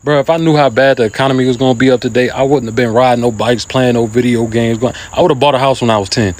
Bro, if I knew how bad the economy was going to be up to date, I wouldn't have been riding no bikes, playing no video games. I would have bought a house when I was 10.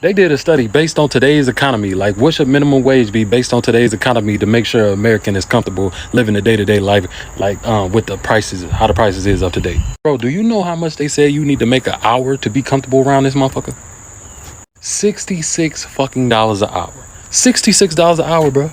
They did a study based on today's economy. Like, what should minimum wage be based on today's economy to make sure an American is comfortable living a day-to-day life, like with the prices, how the prices is up to date. Bro, do you know how much they say you need to make an hour to be comfortable around this motherfucker? $66 fucking dollars an hour. $66 an hour, bro.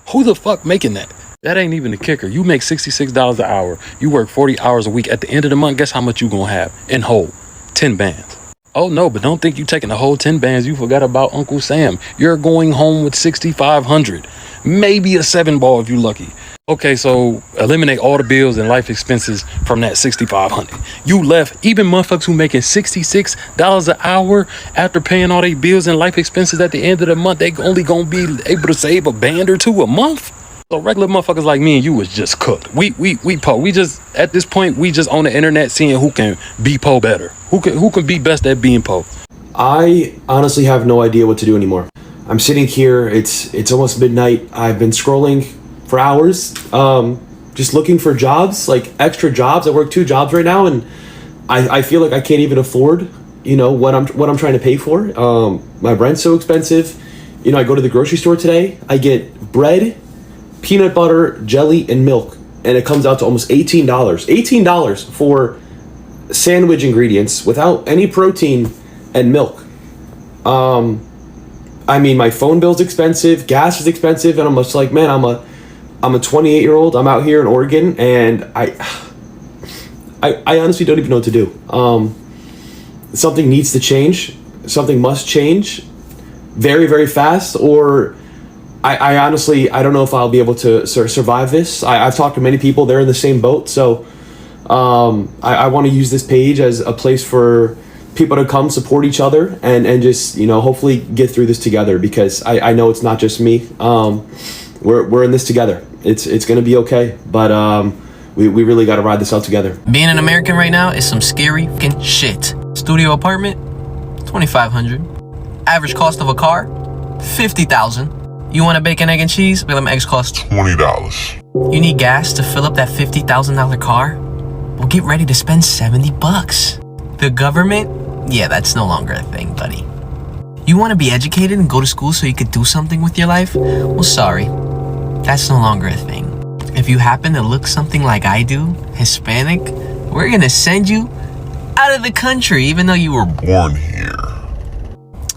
Who the fuck making that? That ain't even the kicker. You make $66 an hour. You work 40 hours a week. At the end of the month, guess how much you gonna have in whole? 10 bands. Oh no, but don't think you taking the whole 10 bands. You forgot about Uncle Sam. You're going home with 6,500. Maybe a 7-ball if you lucky. Okay, so eliminate all the bills and life expenses from that 6,500. You left, even motherfuckers who making $66 an hour after paying all their bills and life expenses at the end of the month, they only gonna be able to save a band or two a month. So regular motherfuckers like me and you was just cooked. We po. We just, at this point, we just on the internet seeing who can be po better. Who can be best at being po. I honestly have no idea what to do anymore. I'm sitting here, it's almost midnight. I've been scrolling for hours, just looking for jobs, like extra jobs. I work 2 jobs right now, and I feel like I can't even afford, you know, what I'm trying to pay for. My rent's so expensive. You know, I go to the grocery store today, I get bread, peanut butter, jelly, and milk, and it comes out to almost $18. $18 for sandwich ingredients without any protein and milk. I mean, my phone bill's expensive, gas is expensive, and I'm just like, man, I'm a 28-year-old. I'm out here in Oregon, and I honestly don't even know what to do. Something needs to change. Something must change very, very fast, or I honestly, I don't know if I'll be able to survive this. I've talked to many people, they're in the same boat, so I want to use this page as a place for people to come support each other and just, you know, hopefully get through this together, because I know it's not just me. We're in this together. It's going to be okay, but we really got to ride this out together. Being an American right now is some scary fucking shit. Studio apartment, $2,500. Average cost of a car, $50,000. You want a bacon, egg, and cheese? Well, them eggs cost $20. You need gas to fill up that $50,000 car? Well, get ready to spend $70. The government? Yeah, that's no longer a thing, buddy. You want to be educated and go to school so you could do something with your life? Well, sorry. That's no longer a thing. If you happen to look something like I do, Hispanic, we're gonna send you out of the country even though you were born here.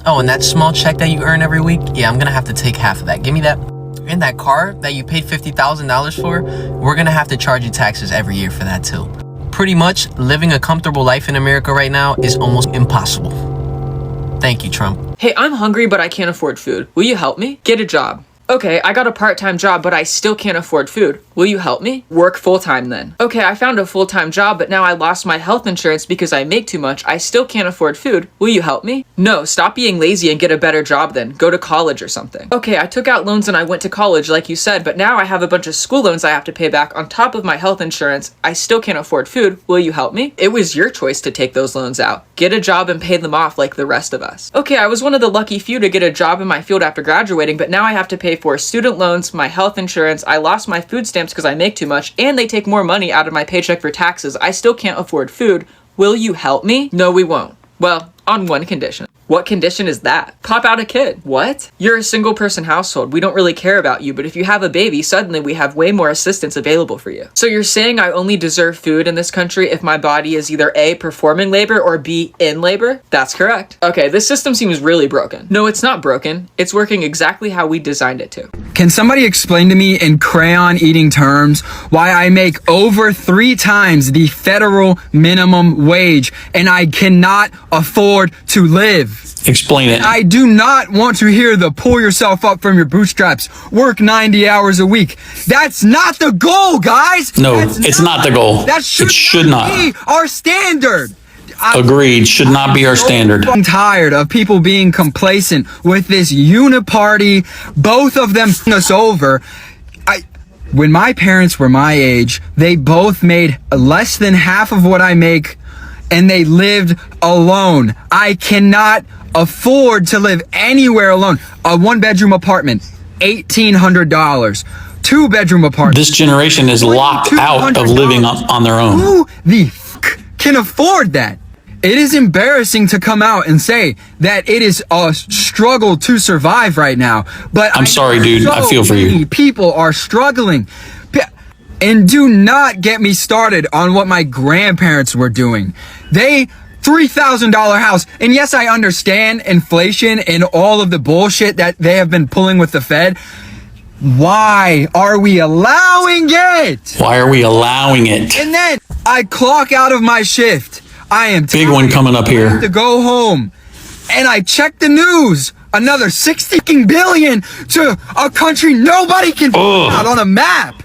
Oh, and that small check that you earn every week, yeah, I'm gonna have to take half of that. Give me that. And that car that you paid $50,000 for, we're gonna have to charge you taxes every year for that too. Pretty much, living a comfortable life in America right now is almost impossible. Thank you, Trump. Hey, I'm hungry, but I can't afford food. Will you help me? Get a job. Okay, I got a part-time job, but I still can't afford food. Will you help me? Work full-time then. Okay, I found a full-time job, but now I lost my health insurance because I make too much. I still can't afford food. Will you help me? No, stop being lazy and get a better job then. Go to college or something. Okay, I took out loans and I went to college like you said, but now I have a bunch of school loans I have to pay back on top of my health insurance. I still can't afford food. Will you help me? It was your choice to take those loans out. Get a job and pay them off like the rest of us. Okay, I was one of the lucky few to get a job in my field after graduating, but now I have to pay for student loans, my health insurance, I lost my food stamps because I make too much, and they take more money out of my paycheck for taxes. I still can't afford food. Will you help me? No, we won't. Well, on one condition. What condition is that? Pop out a kid. What? You're a single person household. We don't really care about you, but if you have a baby, suddenly we have way more assistance available for you. So you're saying I only deserve food in this country if my body is either A, performing labor, or B, in labor? That's correct. Okay, this system seems really broken. No, it's not broken. It's working exactly how we designed it to. Can somebody explain to me in crayon eating terms why I make over 3 times the federal minimum wage and I cannot afford to live? Explain it. I do not want to hear the pull yourself up from your bootstraps, work 90 hours a week. That's not the goal, guys. No, it's not the goal. That should not be our standard. Agreed. Should not be our standard. I'm tired of people being complacent with this uniparty, both of them us over. When my parents were my age, they both made less than half of what I make, and they lived alone. I cannot afford to live anywhere alone. A 1-bedroom apartment, $1,800. 2-bedroom apartment. This generation is locked out of living on their own. Who the f can afford that? It is embarrassing to come out and say that it is a struggle to survive right now. But I'm sorry, dude. I feel for you. Many people are struggling. And do not get me started on what my grandparents were doing. They $3,000 house. And yes, I understand inflation and all of the bullshit that they have been pulling with the Fed. Why are we allowing it? Why are we allowing it? And then I clock out of my shift. I am Big one coming up here. I have to go home. And I check the news. Another 60 billion to a country nobody can find out on a map.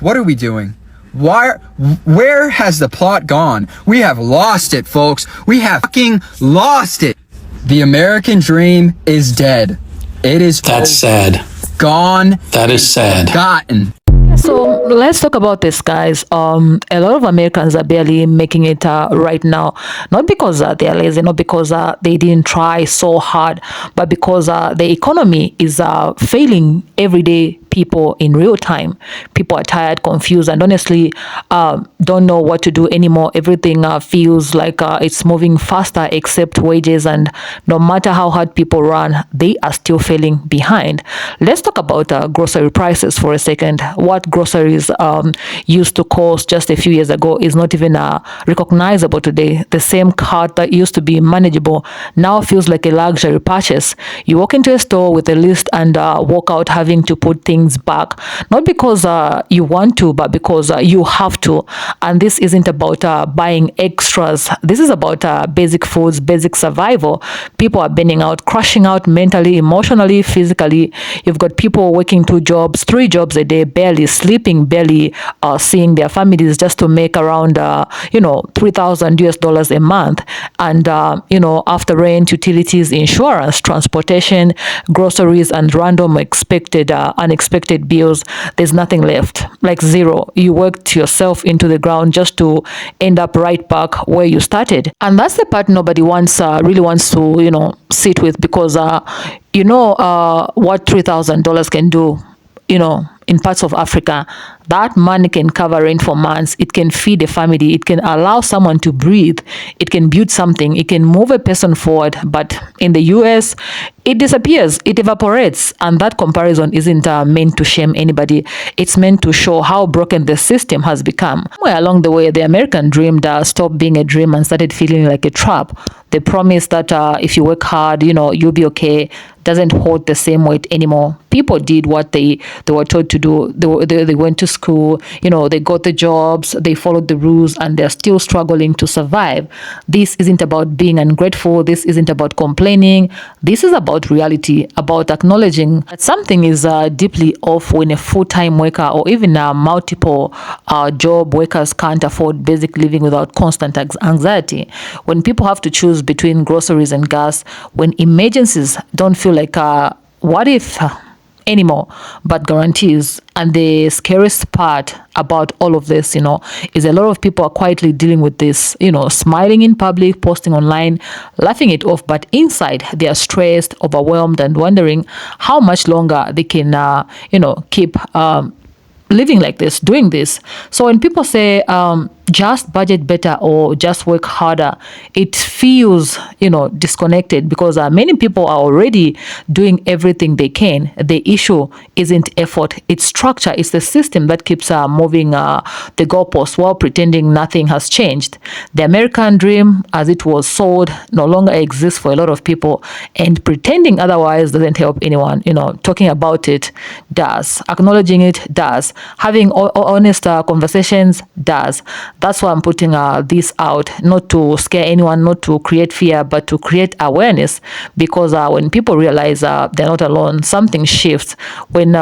What are we doing? Where has the plot gone? We have lost it, folks. We have fucking lost it. The American dream is dead. It is That's sad. Gone. That is sad. Forgotten. So let's talk about this, guys. A lot of Americans are barely making it right now, not because they are lazy, not because they didn't try so hard, but because the economy is failing everyday people in real time. People are tired, confused, and honestly don't know what to do anymore. Everything feels like it's moving faster except wages, and no matter how hard people run, they are still falling behind. Let's talk about grocery prices for a second. What groceries used to cost just a few years ago is not even recognizable today. The same cart that used to be manageable now feels like a luxury purchase. You walk into a store with a list and walk out having to put things back, not because you want to, but because you have to. And this isn't about buying extras. This is about basic foods, basic survival. People are burning out, crashing out mentally, emotionally, physically. You've got people working 2 jobs, 3 jobs a day, barely sleeping, barely seeing their families just to make around $3,000 a month. And after rent, utilities, insurance, transportation, groceries, and random unexpected bills, there's nothing left, like zero. You worked yourself into the ground just to end up right back where you started. And that's the part nobody really wants to sit with, because what $3,000 can do in parts of Africa. That money can cover rent for months. It can feed a family. It can allow someone to breathe. It can build something. It can move a person forward. But in the US, it disappears. It evaporates. And that comparison isn't meant to shame anybody. It's meant to show how broken the system has become. Somewhere along the way, the American dream stopped being a dream and started feeling like a trap. The promise that if you work hard, you'll be okay, doesn't hold the same weight anymore. People did what they were told to do. They went to school, they got the jobs, they followed the rules, and they're still struggling to survive. This isn't about being ungrateful. This isn't about complaining. This is about reality, about acknowledging that something is deeply off when a full-time worker or even multiple job workers can't afford basic living without constant anxiety. When people have to choose between groceries and gas, when emergencies don't feel like what if anymore, but guarantees. And the scariest part about all of this, is a lot of people are quietly dealing with this, smiling in public, posting online, laughing it off, but inside they are stressed, overwhelmed, and wondering how much longer they can, keep living like this, doing this. So when people say just budget better or just work harder, it feels disconnected, because many people are already doing everything they can. The issue isn't effort, it's structure. It's the system that keeps moving the goalposts while pretending nothing has changed. The American dream, as it was sold, no longer exists for a lot of people, and pretending otherwise doesn't help anyone. Talking about it does, acknowledging it does, having honest conversations does. That's why I'm putting this out, not to scare anyone, not to create fear, but to create awareness. Because when people realize they're not alone, something shifts. When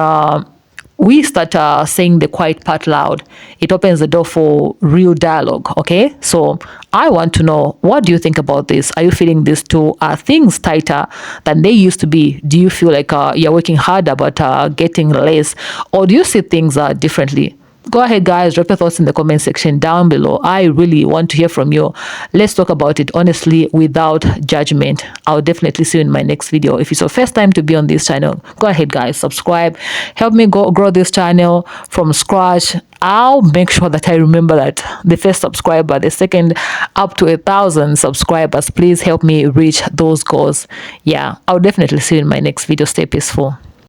we start saying the quiet part loud, it opens the door for real dialogue, okay? So I want to know, what do you think about this? Are you feeling this too? Are things tighter than they used to be? Do you feel like you're working harder but getting less? Or do you see things differently? Go ahead, guys, drop your thoughts in the comment section down below. I really want to hear from you. Let's talk about it honestly without judgment. I'll definitely see you in my next video. If it's your first time to be on this channel, go ahead, guys, subscribe. Help me grow this channel from scratch. I'll make sure that I remember that the first subscriber, the second, up to 1,000 subscribers. Please help me reach those goals. Yeah, I'll definitely see you in my next video. Stay peaceful.